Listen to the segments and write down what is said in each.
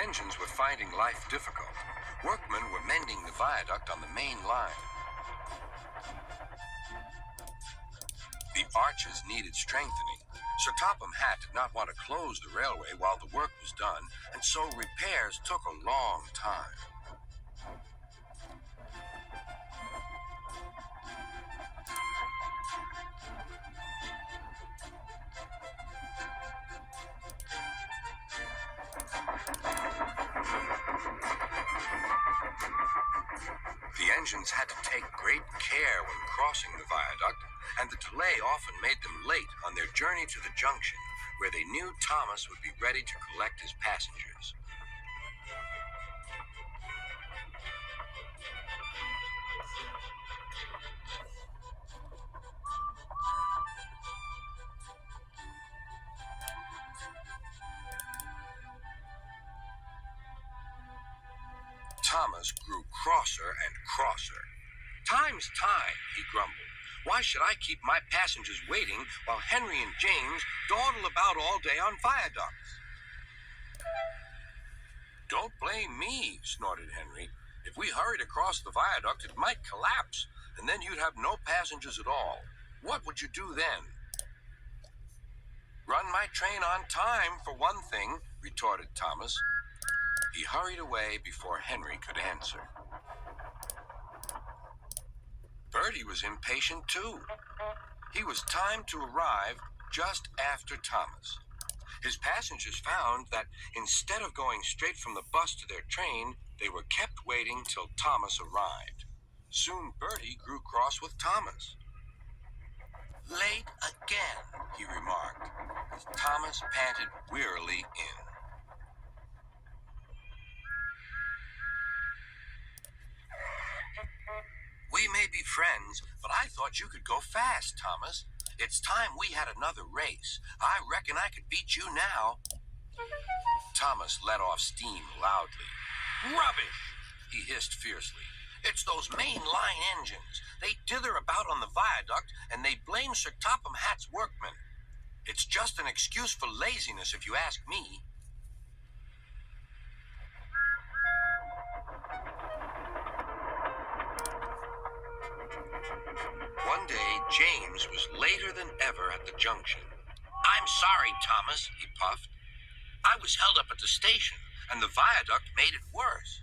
engines were finding life difficult. Workmen were mending the viaduct on the main line. The arches needed strengthening. Sir Topham Hatt did not want to close the railway while the work was done, and so repairs took a long time. The engines had to take great care when crossing the viaduct, and the delay often made them late on their journey to the junction, where they knew Thomas would be ready to collect his passengers. Thomas grew crosser and crosser. "Time's time," he grumbled. "Why should I keep my passengers waiting while Henry and James dawdle about all day on viaducts?" "Don't blame me," snorted Henry. "If we hurried across the viaduct, it might collapse, and then you'd have no passengers at all. What would you do then?" "Run my train on time, for one thing," retorted Thomas. He hurried away before Henry could answer. Bertie was impatient too. He was timed to arrive just after Thomas. His passengers found that instead of going straight from the bus to their train, they were kept waiting till Thomas arrived. Soon Bertie grew cross with Thomas. "Late again," he remarked, as Thomas panted wearily in. "We may be friends, but I thought you could go fast, Thomas. It's time we had another race. I reckon I could beat you now." Thomas let off steam loudly. "Rubbish!" he hissed fiercely. "It's those main line engines. They dither about on the viaduct, and they blame Sir Topham Hatt's workmen. It's just an excuse for laziness, if you ask me." One day, James was later than ever at the junction. "I'm sorry, Thomas," he puffed. "I was held up at the station, and the viaduct made it worse."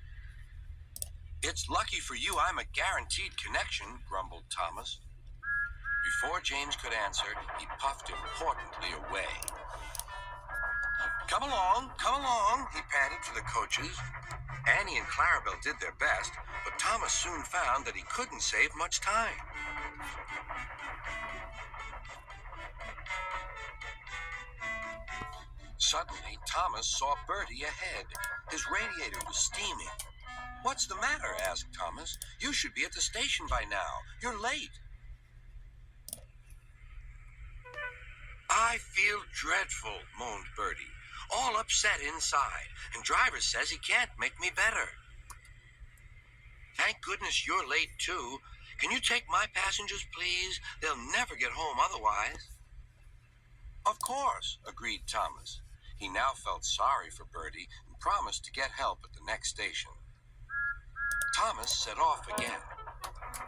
"It's lucky for you I'm a guaranteed connection," grumbled Thomas. Before James could answer, he puffed importantly away. Come along," he panted to the coaches. Annie and Clarabelle did their best, but Thomas soon found that he couldn't save much time. Suddenly, Thomas saw Bertie ahead. His radiator was steaming. "What's the matter?" asked Thomas. "You should be at the station by now. You're late." "I feel dreadful," moaned Bertie. "All upset inside, and driver says he can't make me better." "Thank goodness you're late, too. Can you take my passengers, please? They'll never get home otherwise." "Of course," agreed Thomas. He now felt sorry for Bertie and promised to get help at the next station. Thomas set off again.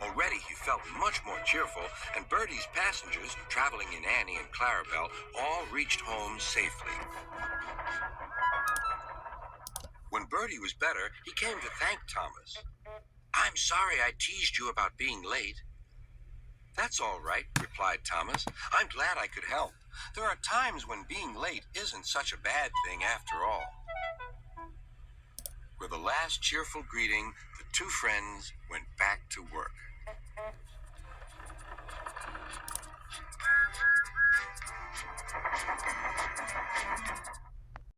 Already he felt much more cheerful, and Bertie's passengers, traveling in Annie and Clarabelle, all reached home safely. When Bertie was better, he came to thank Thomas. "I'm sorry I teased you about being late." "That's all right," replied Thomas. "I'm glad I could help. There are times when being late isn't such a bad thing after all." With a last cheerful greeting, the two friends went back to work.